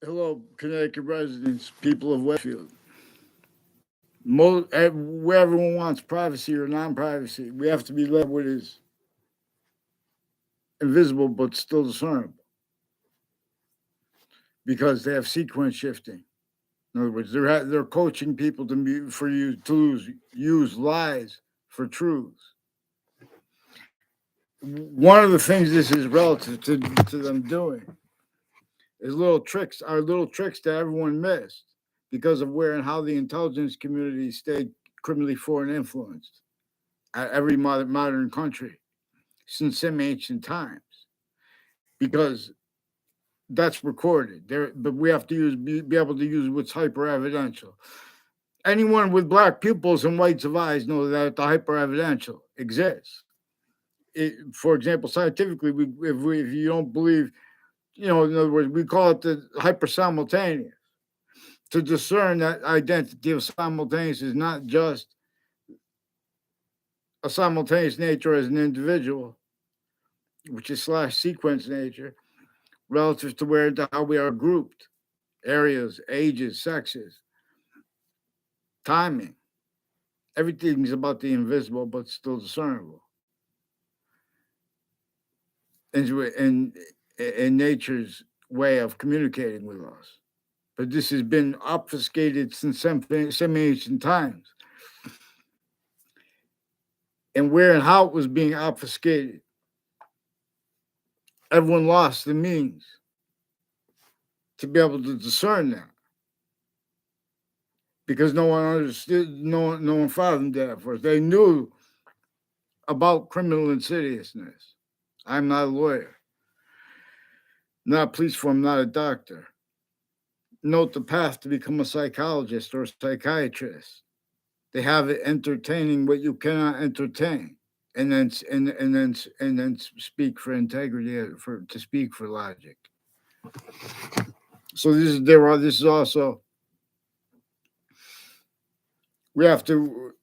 Hello, Connecticut residents, people of Westfield. Where everyone wants privacy or non-privacy, we have to be led what is invisible but still discernible because they have sequence shifting. In other words, they're coaching people for you to use lies for truths. One of the things this is relative to them doing is little tricks that everyone missed because of where and how the intelligence community stayed criminally foreign influenced at every modern country since some ancient times, because that's recorded there. But we have to be able to use what's hyper evidential. Anyone with black pupils and whites of eyes know that the hyper evidential exists. For example, scientifically, if you don't believe, in other words, we call it the hyper simultaneous. To discern that identity of simultaneous is not just a simultaneous nature as an individual, which is slash sequence nature, relative to where to how we are grouped, areas, ages, sexes, timing. Everything is about the invisible but still discernible. And in nature's way of communicating with us. But this has been obfuscated since some ancient times. And where and how it was being obfuscated, everyone lost the means to be able to discern that because no one understood, no one fathomed that for us. They knew about criminal insidiousness. I'm not a lawyer, not a police form, not a doctor. Note the path to become a psychologist or a psychiatrist. They have it entertaining what you cannot entertain, and then speak for integrity, for to speak for logic. So this is also we have to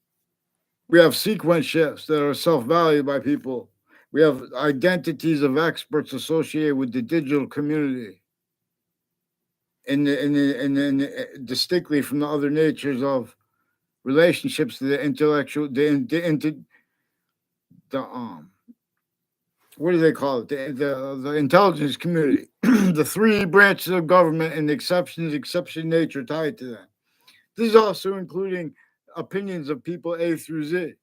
we have sequence shifts that are self-valued by people. We have identities of experts associated with the digital community, and distinctly from the other natures of relationships to the intellectual, the what do they call it? The intelligence community, the three branches of government and the exception nature tied to that. This is also including opinions of people A through Z,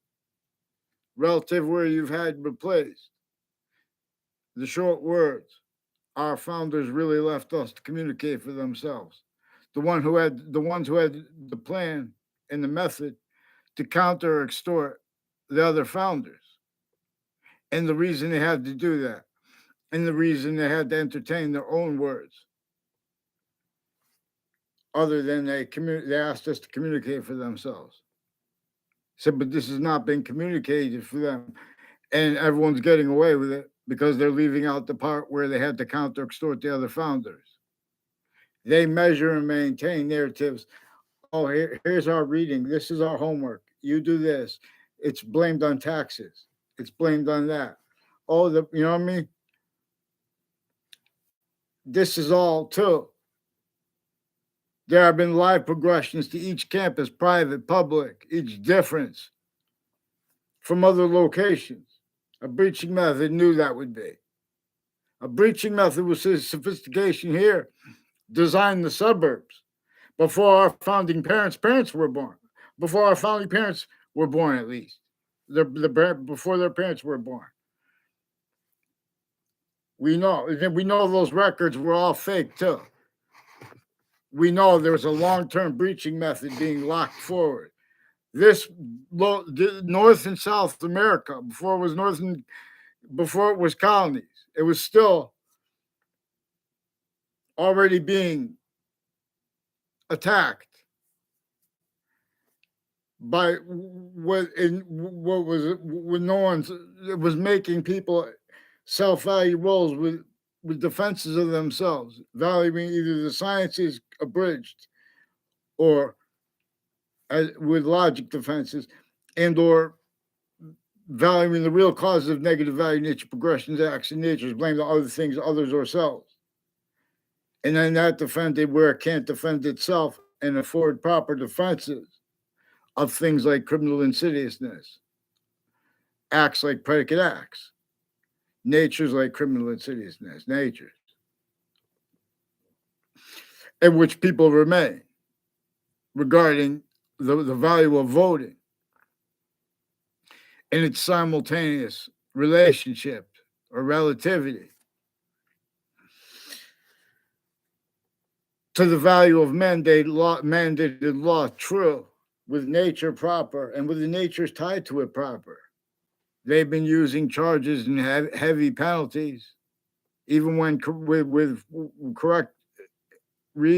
relative where you've had replaced the short words. Our founders really left us to communicate for themselves. The ones who had the plan and the method to counter or extort the other founders, and the reason they had to do that, and the reason they had to entertain their own words, other than they asked us to communicate for themselves. So, but this has not been communicated for them, and everyone's getting away with it because they're leaving out the part where they had to counter extort the other founders. They measure and maintain narratives. Oh, here's our reading. This is our homework. You do this. It's blamed on taxes. It's blamed on that. Oh, you know what I mean? This is all too. There have been live progressions to each campus, private, public, each difference from other locations. A breaching method knew that would be. A breaching method was his sophistication here, designed the suburbs before our founding parents were born. Before our founding parents were born, at least. Before their parents were born. We know those records were all fake too. We know there was a long-term breaching method being locked forward. This North and South America, before it was colonies, it was still already being attacked by what was when no one's it was making people self-value roles with defenses of themselves, valuing either the sciences abridged or with logic defenses, and or valuing the real causes of negative value nature progressions, acts, and natures, blame the other things, others, or selves. and then not defend it where it can't defend itself and afford proper defenses of things like criminal insidiousness, acts like predicate acts, natures like criminal insidiousness, natures, in which people remain regarding the value of voting in its simultaneous relationship or relativity to the value of mandated law true with nature proper and with the natures tied to it proper. They've been using charges and heavy penalties, even when with correct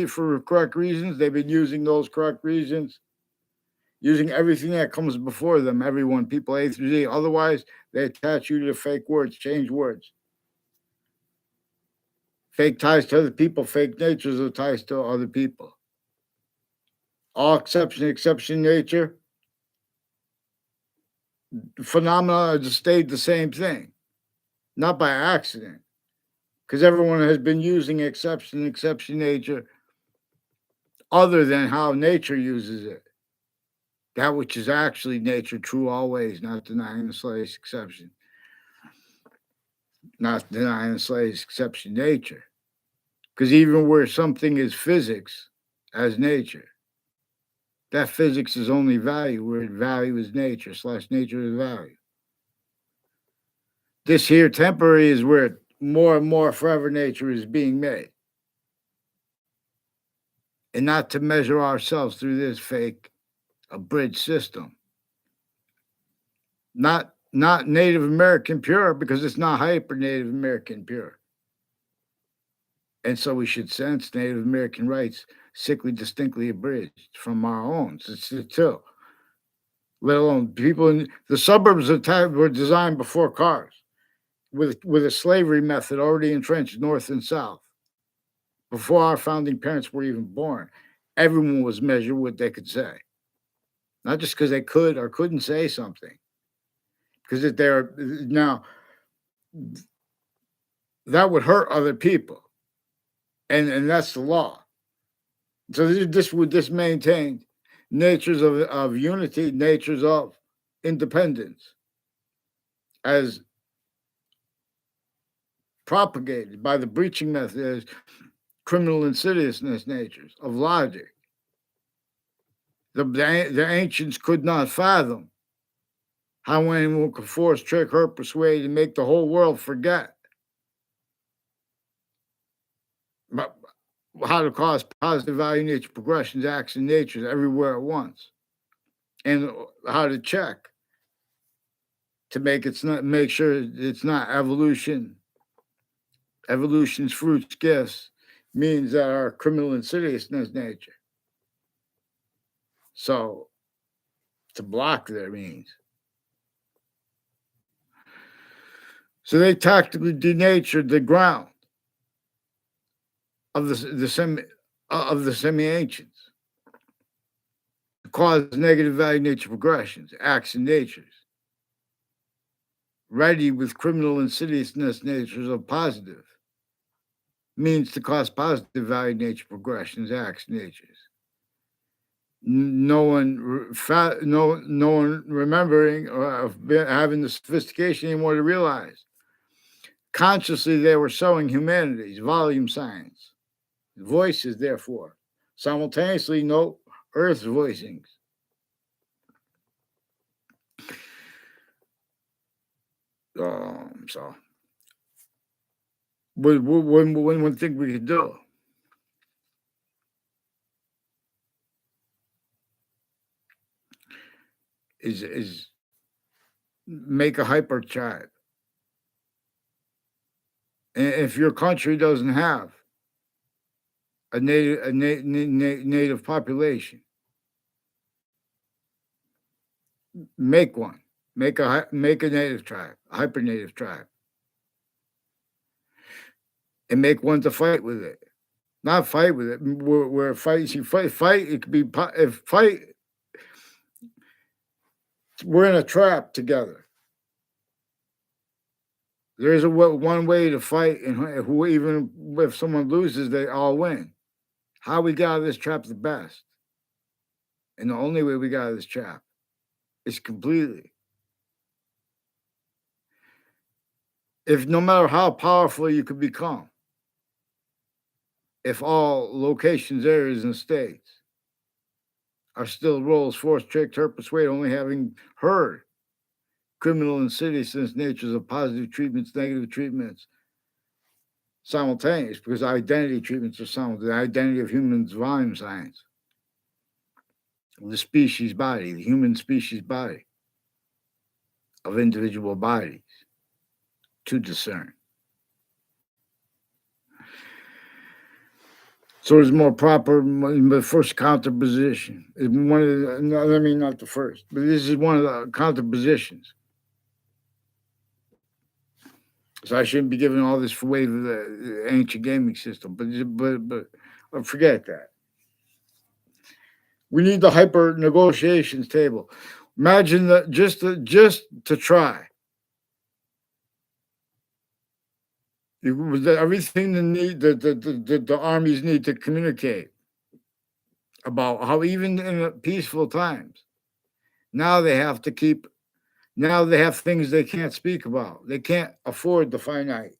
for correct reasons. They've been using those correct reasons, using everything that comes before them. Everyone, people A through Z. Otherwise, they attach you to fake words, change words. Fake ties to other people, fake natures of ties to other people. All exception nature. Phenomena just stayed the same thing, not by accident, because everyone has been using exception nature other than how nature uses it. That which is actually nature, true always, not denying the slightest exception. Not denying the slightest exception nature. Because even where something is physics as nature, that physics is only value, where value is nature, / nature is value. This here temporary is where more and more forever nature is being made. And not to measure ourselves through this fake abridged system. Not Native American pure, because it's not hyper Native American pure. And so we should sense Native American rights sickly distinctly abridged from our own. It's too. Let alone people in the suburbs of time were designed before cars, with a slavery method already entrenched north and south. Before our founding parents were even born, everyone was measured what they could say. Not just because they could or couldn't say something. Because if they're now, that would hurt other people. And that's the law. So this maintained natures of unity, natures of independence, as propagated by the breaching method as criminal insidiousness natures of logic. The ancients could not fathom how anyone could force, trick, hurt, persuade, and make the whole world forget how to cause positive value nature progressions, acts, and natures everywhere at once, and how to check to make sure it's not evolution. Evolution's fruits, gifts, means that are criminal insidiousness nature. So to block their means. So they tactically denatured the ground of the semi ancients, cause negative value nature progressions, acts and natures, ready with criminal insidiousness natures of positive, means to cause positive value nature progressions, acts, natures. No one remembering or having the sophistication anymore to realize. Consciously, they were sowing humanity's volume signs, voices, therefore. Simultaneously, note Earth's voicings. So, one thing we could do is make a hyper tribe. And if your country doesn't have a native population, make one. Make a native tribe, a hyper native tribe, and make one to fight with it. Not fight with it. Where fight, you fight. It could be if fight. We're in a trap together. There is one way to fight, and who even if someone loses, they all win. How we got out of this trap the best, and the only way we got out of this trap is completely. If no matter how powerful you could become, if all locations, areas, and states are still roles, force, tricked, hurt, persuade, only having heard criminal and insidious natures of positive treatments, negative treatments, simultaneous, because identity treatments are simultaneous. The identity of humans, volume science, the species body, the human species body, of individual bodies to discern. So it's more proper. The first counterposition is one of the. No, I mean not the first, but this is one of the counterpositions. So I shouldn't be giving all this away to the ancient gaming system, but forget that. We need the hyper negotiations table. Imagine that just to try. Everything the armies need to communicate about how even in peaceful times, now they have to keep. Now they have things they can't speak about. They can't afford the finite,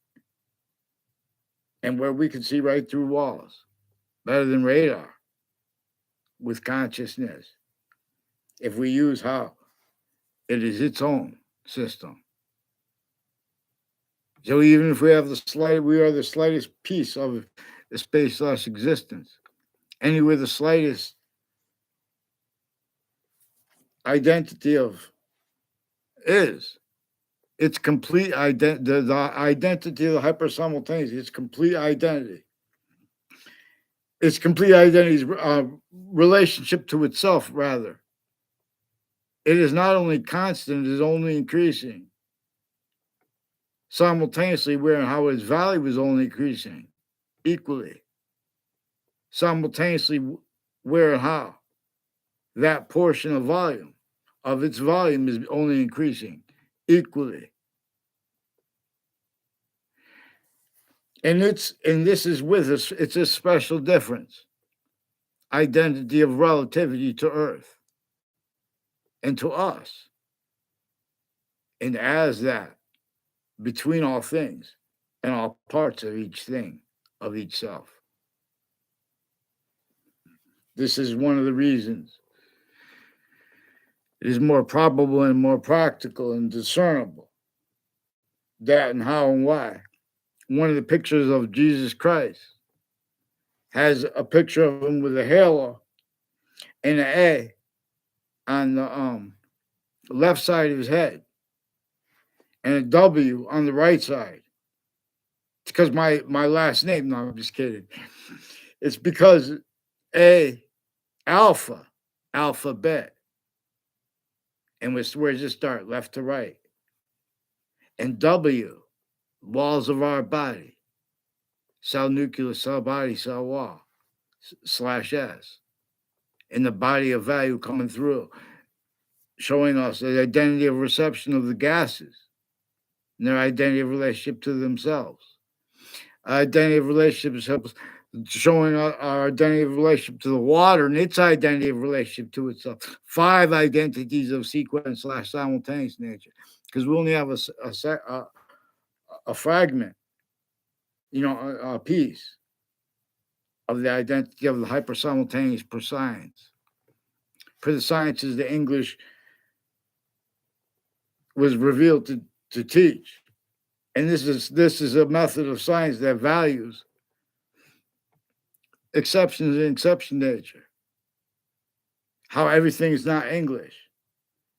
and where we can see right through walls, better than radar, with consciousness. If we use how it is its own system. So even if we have we are the slightest piece of the space/existence. Anywhere the slightest identity of is, its complete identity, the identity of the hyper simultaneous, its complete identity. Its complete identity's relationship to itself, rather. It is not only constant, it is only increasing. Simultaneously, where and how its value is only increasing equally. Simultaneously, where and how that portion of its volume is only increasing equally. And this is with us, it's a special difference. Identity of relativity to Earth and to us. And as that, between all things and all parts of each thing, of each self. This is one of the reasons it is more probable and more practical and discernible. That and how and why. One of the pictures of Jesus Christ has a picture of him with a halo and an A on the left side of his head and a W on the right side. It's because my last name, no, I'm just kidding. It's because A, alphabet. And where does it start? Left to right. And W, walls of our body. Cell nucleus, cell body, cell wall, /S. And the body of value coming through, showing us the identity of reception of the gases and their identity of relationship to themselves. Identity of relationships showing our identity of relationship to the water and its identity of relationship to itself. 5 identities of sequence / simultaneous nature, because we only have a fragment, a piece of the identity of the hyper simultaneous per science. For the sciences, the English was revealed to teach. And this is a method of science that values exceptions in exception nature. How everything is not English,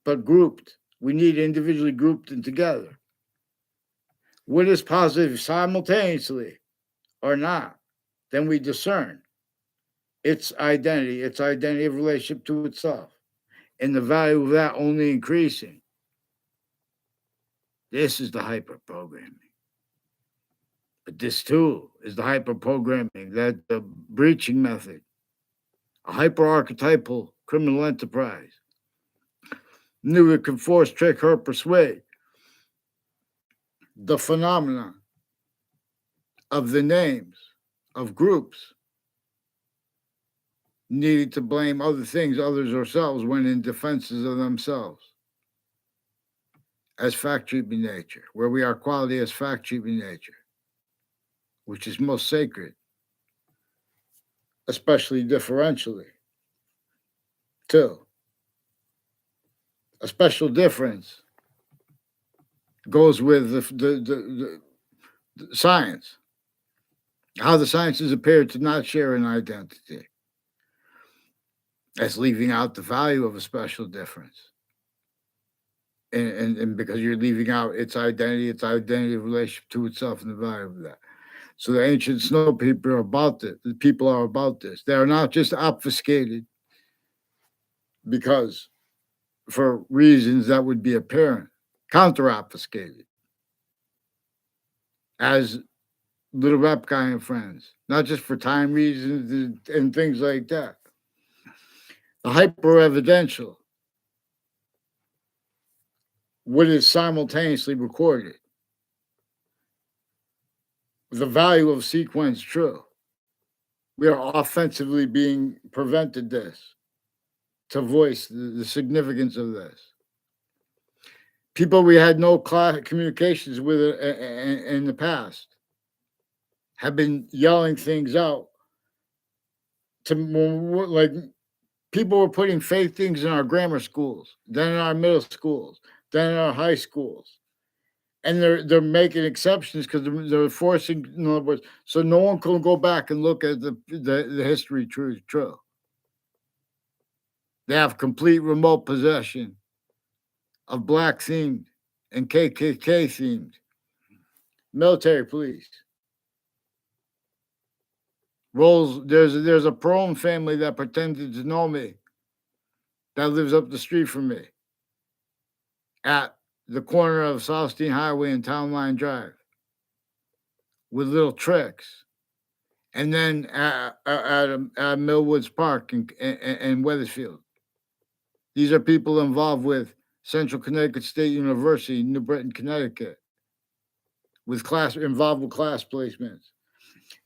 but grouped. We need individually grouped and together. What is positive simultaneously or not? Then we discern its identity of relationship to itself, and the value of that only increasing. This is the hyper programming. But this too is the hyper programming, that the breaching method, a hyper archetypal criminal enterprise. Knew it could force, trick, hurt, persuade. the phenomena of the names of groups needed to blame other things, others, ourselves, when in defenses of themselves, as fact treatment nature, where we are quality as fact treatment nature, which is most sacred, especially differentially, too. A special difference goes with the science, how the sciences appear to not share an identity. That's leaving out the value of a special difference. And because you're leaving out its identity of relationship to itself and the value of that. So the ancient snow people are about this. The people are about this. They are not just obfuscated because for reasons that would be apparent, counter obfuscated as Little Rap Guy and friends, not just for time reasons and things like that. The hyper evidential, what is simultaneously recorded, the value of sequence true. We are offensively being prevented this to voice the significance of this. People we had no communications with in the past have been yelling things out to, like, people were putting fake things in our grammar schools, then in our middle schools, then in our high schools. And they're making exceptions because they're forcing, in other words, so no one can go back and look at the history true. They have complete remote possession of black themed and KKK themed military police. Roles, there's a Perone family that pretended to know me that lives up the street from me at the corner of Southstein Highway and Town Line Drive with little tricks. And then at Millwoods Park in Weathersfield. These are people involved with Central Connecticut State University, New Britain, Connecticut, involved with class placements,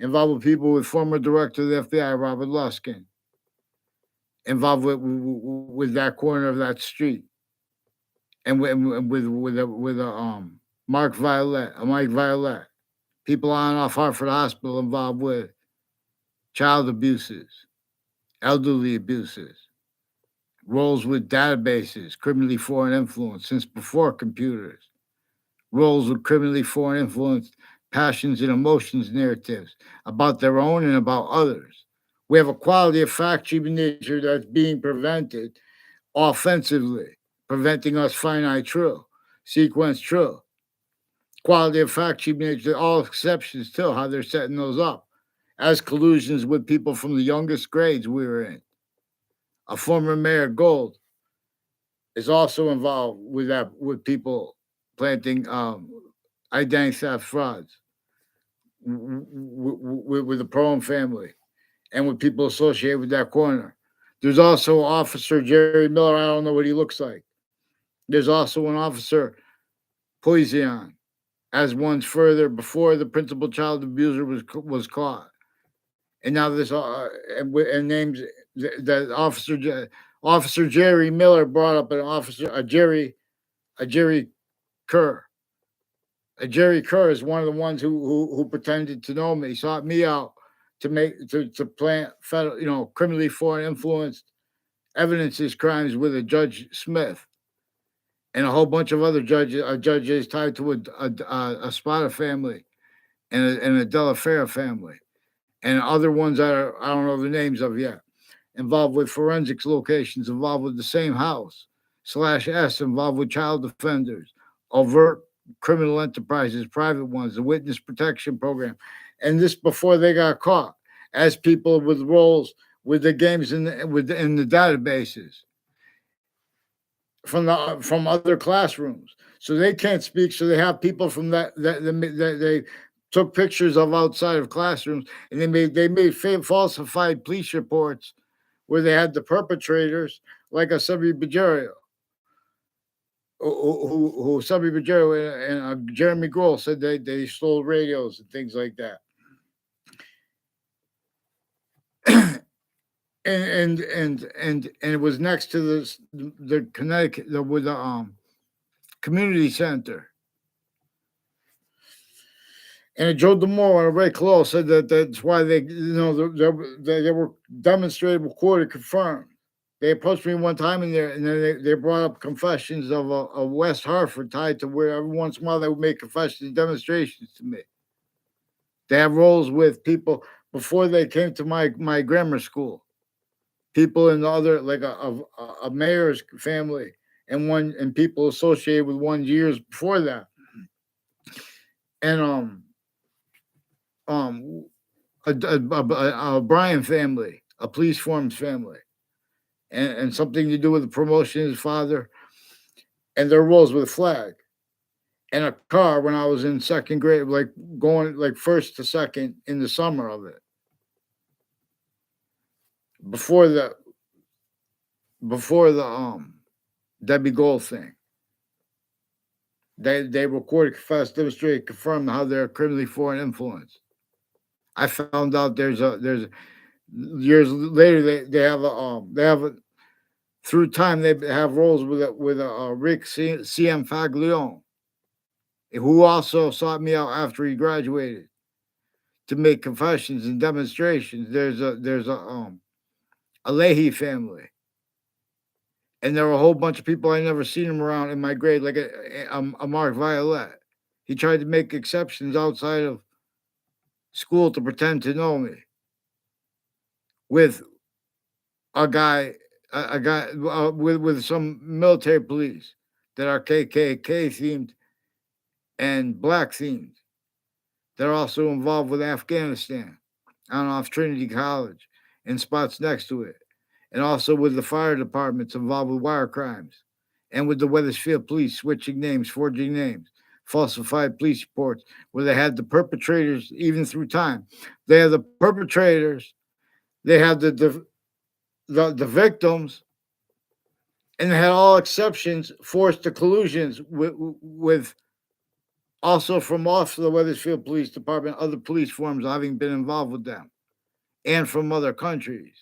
involved with people with former director of the FBI, Robert Luskin, involved with that corner of that street, and with Mike Violet, people on and off Hartford Hospital involved with child abuses, elderly abuses, roles with databases, criminally foreign influence since before computers, roles with criminally foreign influence, passions and emotions narratives about their own and about others. We have a quality of fact treatment nature that's being prevented offensively, preventing us finite true, sequence true. Quality of fact treatment nature, all exceptions too, how they're setting those up as collusions with people from the youngest grades we were in. A former Mayor Gold is also involved with that, with people planting identity theft frauds with the Perone family and with people associated with that corner. There's also Officer Jerry Miller. I don't know what he looks like. There's also an Officer Poison, as once further before the principal child abuser was caught. And now this and names that Officer Jerry Miller brought up a Jerry Kerr. A Jerry Kerr is one of the ones who pretended to know me, sought me out to plant federal, criminally foreign influenced evidences crimes with a Judge Smith and a whole bunch of other judges tied to a Spada family and a Della Fera family and other ones that I don't know the names of yet, involved with forensics locations, involved with the same house, /S, involved with child offenders, overt criminal enterprises, private ones, the witness protection program. And this before they got caught as people with roles with the games in the databases from other classrooms. So they can't speak. So they have people from that they took pictures of outside of classrooms, and they made falsified police reports, where they had the perpetrators like a Semi Bajario, 'cause they didn't want to speak. So they had to make up stories. So they had people from that they took pictures of outside of classrooms, and they made falsified police reports, where they had the perpetrators like a Semi Bajario, 'cause they didn't want to speak. So they had who some people, Jeremy Grohl said they stole radios and things like that. And it was next to the Connecticut with the community center. And Joe DeMore and Ray Close said that's why they were demonstrated, recorded, confirmed. They approached me one time and then they brought up confessions of West Hartford tied to where every once in a while they would make confessions and demonstrations to me. They have roles with people before they came to my grammar school. People in the other, like a mayor's family and people associated with one years before that. And a Bryan family, a police forms family, and something to do with the promotion of his father, and their roles with a flag, and a car when I was in second grade, like going like first to second in the summer of it, before the Debbie Gold thing. They recorded, confessed, demonstrated, confirmed how they're criminally foreign influence. I found out there's years later they have a through time they have roles with Rick C.M. Faglione, who also sought me out after he graduated to make confessions and demonstrations. A Leahy family, and there were a whole bunch of people I never seen him around in my grade, like a Mark Violet. He tried to make exceptions outside of school to pretend to know me with a guy with some military police that are KKK themed and black themed. They're also involved with Afghanistan on off Trinity College and spots next to it, and also with the fire departments involved with wire crimes, and with the Wethersfield police switching names, forging names, falsified police reports, where they had the perpetrators even through time. They had the perpetrators, they had the victims, and they had all exceptions forced to collusions with also from off the Wethersfield Police Department, other police forms having been involved with them, and from other countries,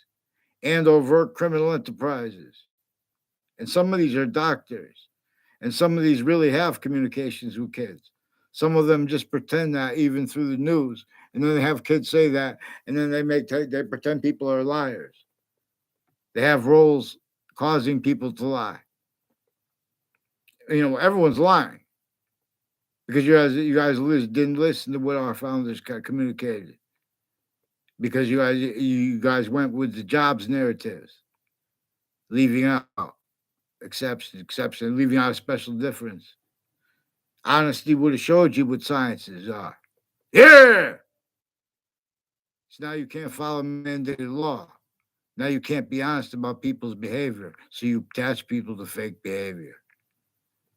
and overt criminal enterprises. And some of these are doctors, and some of these really have communications with kids. Some of them just pretend that even through the news, and then they have kids say that, and then they pretend people are liars. They have roles causing people to lie. Everyone's lying because you guys didn't listen to what our founders communicated, because you guys went with the jobs narratives, leaving out exception, leaving out a special difference. Honesty would have showed you what sciences are. Yeah. So now you can't follow mandated law. Now you can't be honest about people's behavior, so you attach people to fake behavior.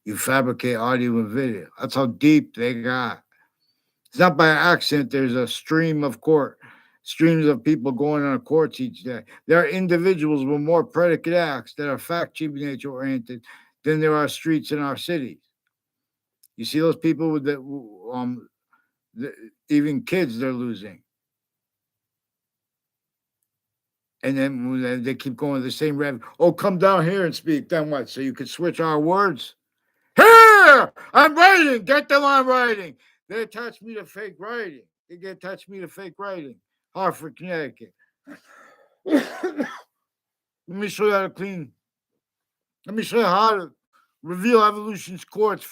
You fabricate audio and video. That's how deep they got. It's not by accident there's a streams of people going on courts each day. There are individuals with more predicate acts that are fact-cheap nature oriented than there are streets in our cities. You see those people with even kids they're losing. And then they keep going the same rev. Oh, come down here and speak. Then what? So you could switch our words? Here! I'm writing. Get them on writing. They attach me to fake writing. Hartford, Connecticut. Let me show you how to clean. Let me show you how to reveal evolution's fruits.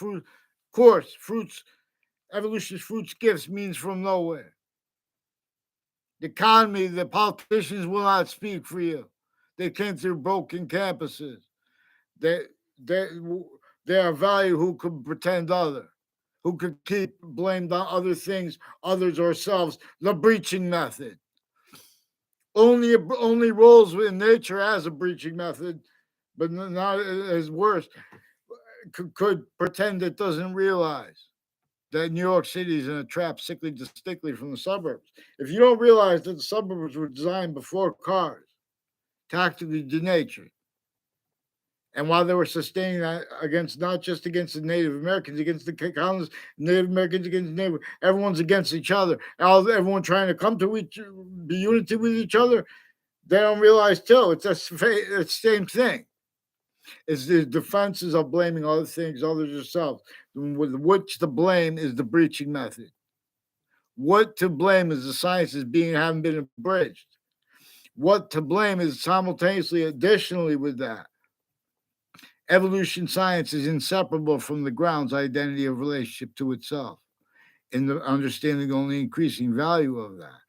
Evolution's fruits gifts means from nowhere. The economy, the politicians will not speak for you. They came through broken campuses. They they they are value who could pretend other, who could keep blamed on other things, others or selves. The breaching method. Only roles in nature as a breaching method, but not as worse. Could pretend it doesn't realize that New York City is in a trap sickly distinctly from the suburbs. If you don't realize that the suburbs were designed before cars, tactically denatured, And while they were sustaining that against not just against the Native Americans, against the colonists, Native Americans against neighbor, everyone's against each other. Everyone trying to come to be unity with each other. They don't realize too. It's the same thing. It's the defenses of blaming other things, others yourself. With which to blame is the breaching method. What to blame is the sciences haven't been abridged. What to blame is simultaneously, additionally, with that. Evolution science is inseparable from the ground's identity of relationship to itself, in the understanding the only increasing value of that.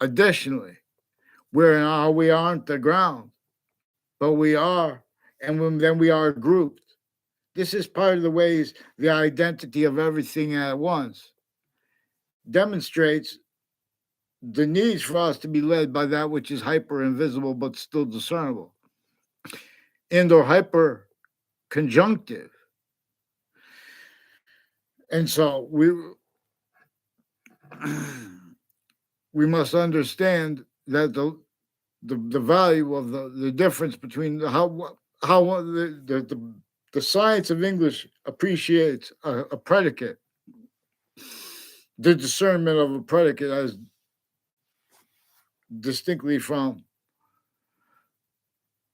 Additionally, we aren't the ground, but we are, and then we are grouped. This is part of the ways the identity of everything at once demonstrates the needs for us to be led by that which is hyper invisible but still discernible, and or hyper conjunctive. And so we must understand that the value of the difference between how the science of English appreciates a predicate, the discernment of a predicate as distinctly from,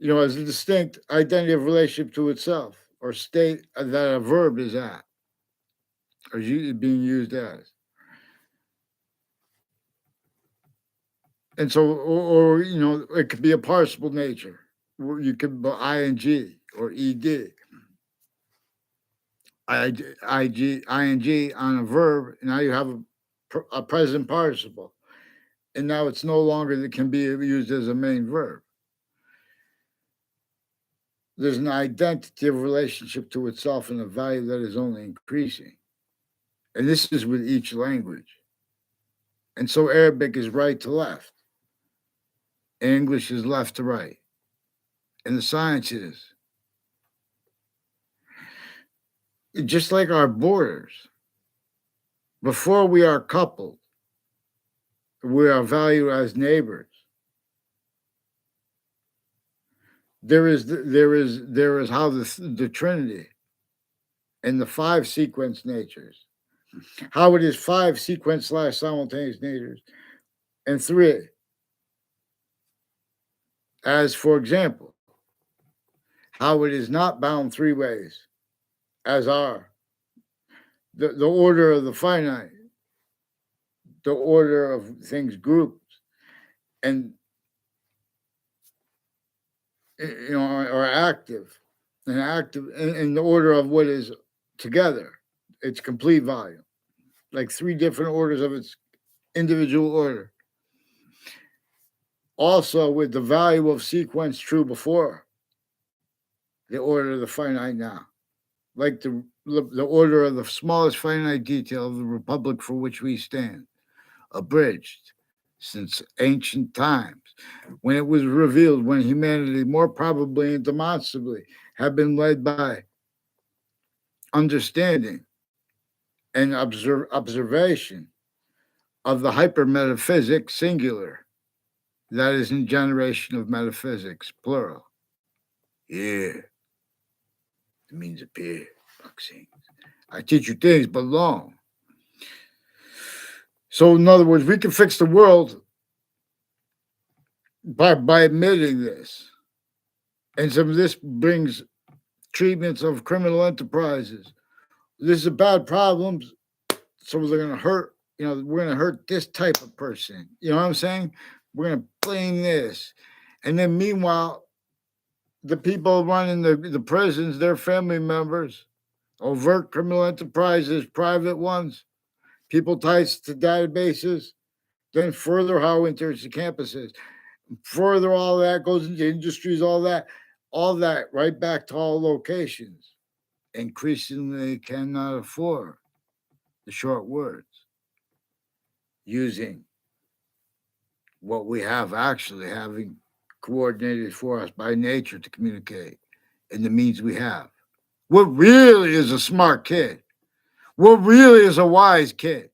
as a distinct identity of relationship to itself, or state that a verb is at, or being used as. And so, or it could be a participle nature. You could be ing or ed. ing on a verb. Now you have a present participle, and now it's no longer that can be used as a main verb. There's an identity of relationship to itself and a value that is only increasing. And this is with each language. And so Arabic is right to left, and English is left to right. And the science is just like our borders. Before we are coupled, we are valued as neighbors. There is how the Trinity and the 5 sequence natures, how it is 5 sequence / simultaneous natures, and 3. As for example, how it is not bound 3 ways, as are the order of the finite, the order of things grouped, and or active, in the order of what is together, its complete volume, like 3 different orders of its individual order. Also, with the value of sequence true before the order of the finite now, like the order of the smallest finite detail of the republic for which we stand, abridged since ancient times, when it was revealed, when humanity more probably and demonstrably had been led by understanding and observation of the hypermetaphysic singular, that is in generation of metaphysics, plural. Yeah, it means appear, vaccines. I teach you things, but long. So, in other words, we can fix the world by admitting this. And some of this brings treatments of criminal enterprises. This is a bad problem, so they're going to hurt. We're going to hurt this type of person. You know what I'm saying? We're going to blame this. And then meanwhile, the people running the prisons, their family members, overt criminal enterprises, private ones, people tied to databases, then further how into campuses. Further, all that goes into industries, all that right back to all locations. Increasingly cannot afford the short words, using what we have actually having coordinated for us by nature to communicate and the means we have. What really is a smart kid? What really is a wise kid?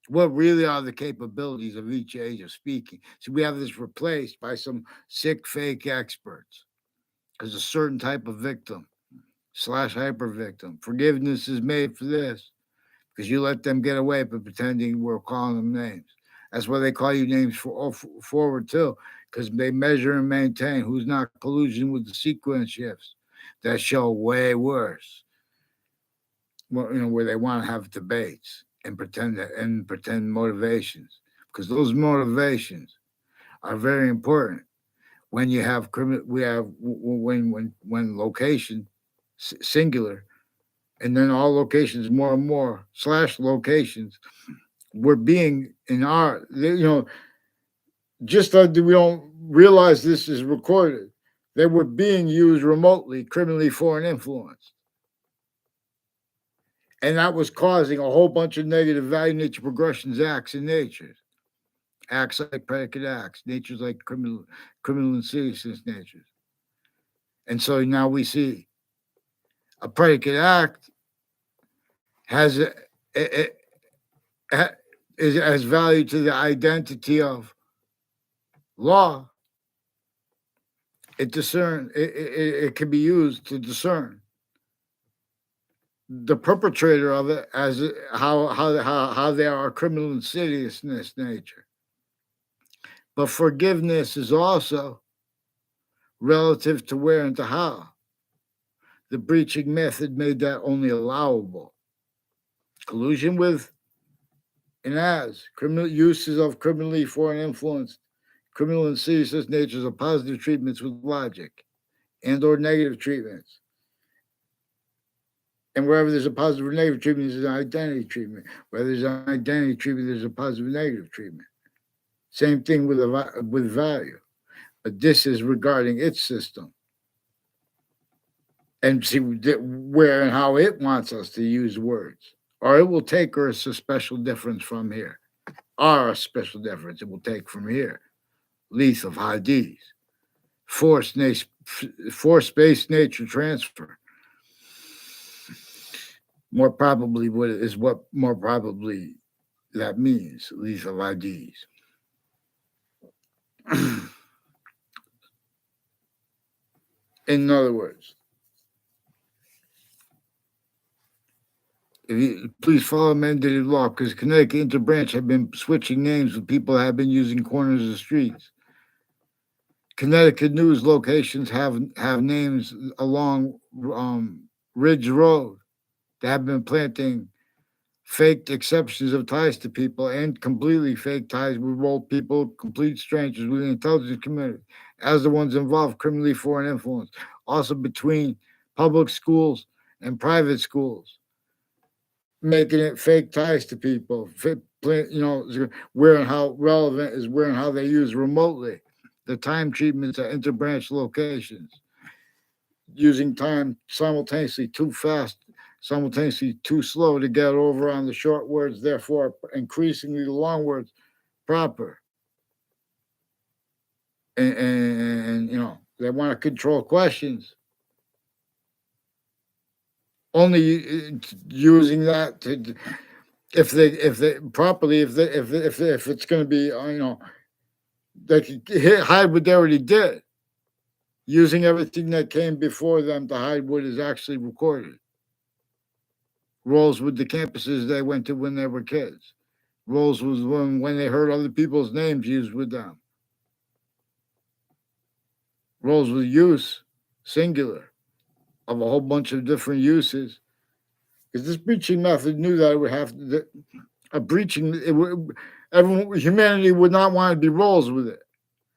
What really are the capabilities of each age of speaking? So we have this replaced by some sick, fake experts as a certain type of victim slash hyper victim. Forgiveness is made for this because you let them get away by pretending we're calling them names. That's why they call you names forward too, because they measure and maintain who's not collusion with the sequence shifts that show way worse. Well, where they want to have debates and pretend motivations, because those motivations are very important when you have criminal. We have when location singular, and then all locations more and more slash locations were being in our just that we don't realize this is recorded. They were being used remotely, criminally foreign influence. And that was causing a whole bunch of negative value nature progressions acts in nature. Acts like predicate acts, natures like criminal and seriousness natures. And so now we see a predicate act has it is as value to the identity of law. It can be used to discern the perpetrator of it as how they are a criminal insidiousness nature. But forgiveness is also relative to where and to how. The breaching method made that only allowable. Collusion with and as criminal uses of criminally foreign influence, criminal insidious natures of positive treatments with logic and or negative treatments. And wherever there's a positive or negative treatment, there's an identity treatment. Where there's an identity treatment, there's a positive and negative treatment. Same thing with value. But this is regarding its system. And see where and how it wants us to use words. Or it will take us a special difference from here. Or a special difference it will take from here. Lease of Hadith. Force-based nature transfer. More probably what more probably that means, lease of IDs. In other words, if you please follow mandated law, because Connecticut Interbranch have been switching names with people that have been using corners of streets. Connecticut news locations have names along Ridge Road that have been planting faked exceptions of ties to people and completely fake ties with rolled people, complete strangers with the intelligence community, as the ones involved criminally foreign influence. Also between public schools and private schools, making it fake ties to people. Where and how relevant is where and how they use remotely the time treatments at interbranch locations, using time simultaneously too fast, simultaneously too slow to get over on the short words, therefore increasingly the long words proper. And they want to control questions. Only using that to, if they properly, if it's going to be, they could hide what they already did, using everything that came before them to hide what is actually recorded. Roles with the campuses they went to when they were kids. Roles was when they heard other people's names used with them. Roles with use, singular, of a whole bunch of different uses. Because this breaching method knew that it would have a breaching. Humanity would not want to be roles with it.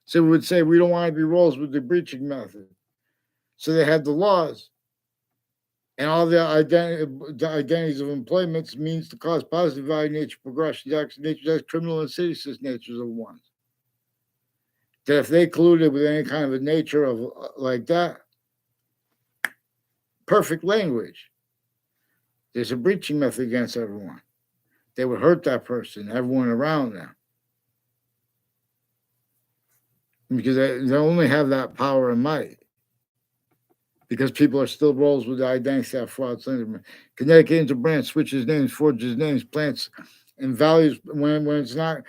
So we would say we don't want to be roles with the breaching method. So they had the laws, and all the identities of employments means to cause positive value nature progression, nature as criminal and seditious natures of ones. That if they colluded with any kind of a nature of like that, perfect language. There's a breaching method against everyone. They would hurt that person, everyone around them. Because they only have that power and might. Because people are still roles with the identity theft, fraud, slander. Connecticut Interbranch switches names, forges names, plants, and values when it's not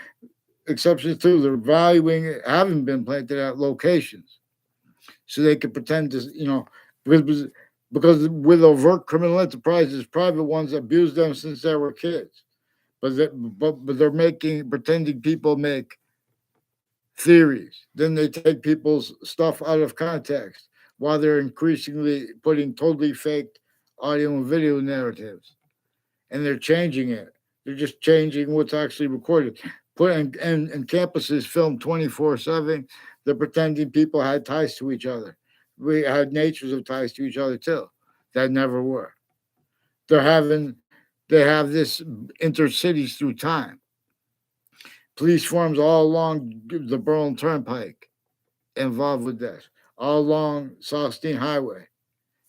exceptions to. They're valuing having been planted at locations. so they could pretend to, because, because with overt criminal enterprises, private ones abuse them since they were kids. But they're pretending people make theories. Then they take people's stuff out of context while they're increasingly putting totally faked audio and video narratives, and they're changing it. They're just changing what's actually recorded. And campuses film 24/7. They're pretending people had ties to each other. We had natures of ties to each other too, that never were. They're having they have this intercities through time. Police forms all along the Berlin Turnpike involved with this, all along South Steen Highway.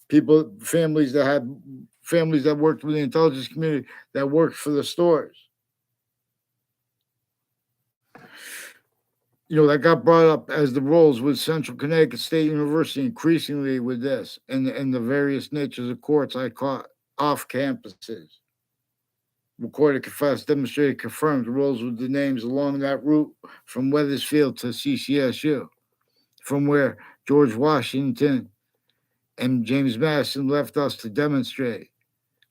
People, families that worked with the intelligence community, that worked for the stores. That got brought up as the roles with Central Connecticut State University increasingly with this and the various natures of courts I caught off campuses. Recorded, confessed, demonstrated, confirmed roles with the names along that route from Weathersfield to CCSU, from where George Washington and James Madison left us to demonstrate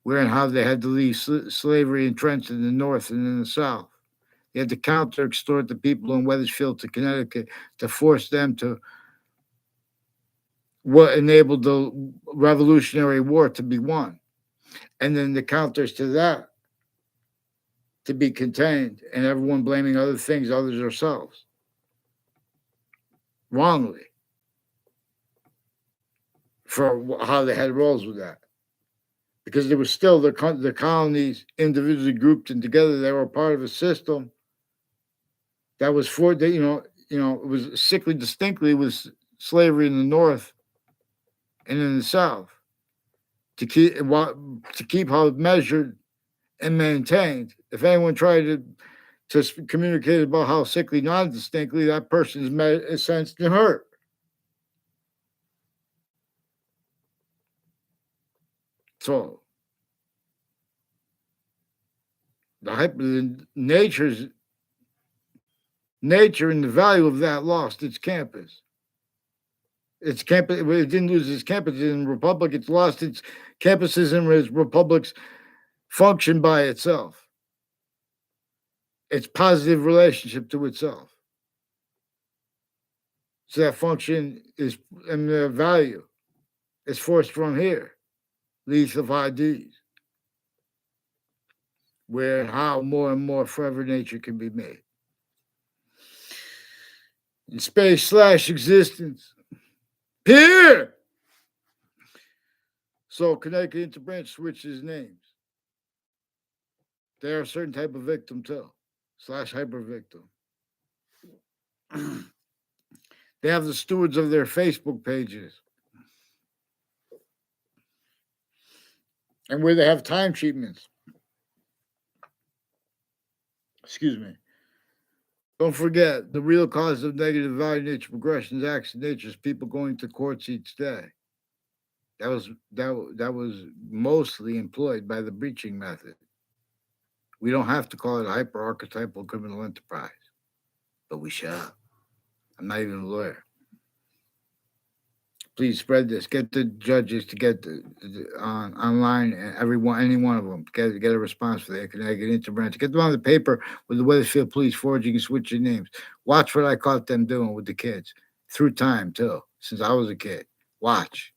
where and how they had to leave slavery entrenched in the North and in the South. They had to counter extort the people in Weathersfield to Connecticut to force them to what enabled the Revolutionary War to be won. And then the counters to that to be contained, and everyone blaming other things, others ourselves. Wrongly. For how they had roles with that. Because there was still the colonies individually grouped and together. They were part of a system that was it was sickly distinctly with slavery in the North and in the South to keep how it measured and maintained. If anyone tried to communicate about how sickly non-distinctly, that person is sensed and hurt. So the nature and the value of that lost its campus. Its campus, it didn't lose its campus in Republic. It's lost its campuses and its republics function by itself. Its positive relationship to itself. So that function is, and the value is forced from here. Lease of IDs. Where and how more and more forever nature can be made. In space/existence. Here! So Connecticut Interbranch switches names. They are a certain type of victim too. /hyper victim. They have the stewards of their Facebook pages. And where they have time treatments. Excuse me. Don't forget, the real cause of negative value nature progressions, acts of nature is people going to courts each day. That was mostly employed by the breaching method. We don't have to call it a hyper-archetypal criminal enterprise, but we shall. I'm not even a lawyer. Please spread this. Get the judges to get online, and any one of them, get a response for the Connecticut Interbranch. Get them on the paper with the Weathersfield Police forging and switching names. Watch what I caught them doing with the kids through time too. Since I was a kid, watch,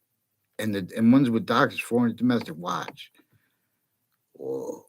and ones with doctors, foreign and domestic. Watch. Whoa.